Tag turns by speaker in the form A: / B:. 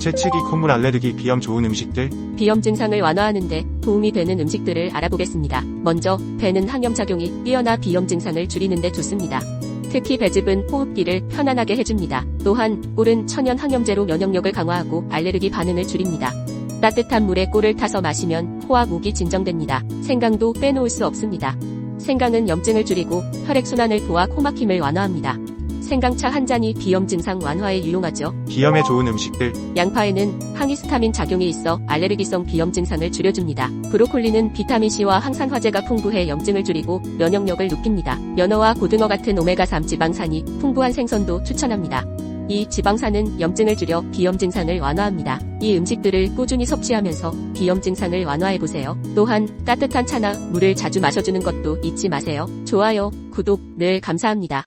A: 재채기, 콧물 알레르기, 비염 좋은 음식들.
B: 비염 증상을 완화하는데 도움이 되는 음식들을 알아보겠습니다. 먼저 배는 항염작용이 뛰어나 비염 증상을 줄이는 데 좋습니다. 특히 배즙은 호흡기를 편안하게 해줍니다. 또한 꿀은 천연 항염제로 면역력을 강화하고 알레르기 반응을 줄입니다. 따뜻한 물에 꿀을 타서 마시면 코와 목이 진정됩니다. 생강도 빼놓을 수 없습니다. 생강은 염증을 줄이고 혈액순환을 도와 코막힘을 완화합니다. 생강차 한 잔이 비염 증상 완화에 유용하죠.
A: 비염에 좋은 음식들.
B: 양파에는 항히스타민 작용이 있어 알레르기성 비염 증상을 줄여줍니다. 브로콜리는 비타민C와 항산화제가 풍부해 염증을 줄이고 면역력을 높입니다. 연어와 고등어 같은 오메가3 지방산이 풍부한 생선도 추천합니다. 이 지방산은 염증을 줄여 비염 증상을 완화합니다. 이 음식들을 꾸준히 섭취하면서 비염 증상을 완화해보세요. 또한 따뜻한 차나 물을 자주 마셔주는 것도 잊지 마세요. 좋아요, 구독 늘 감사합니다.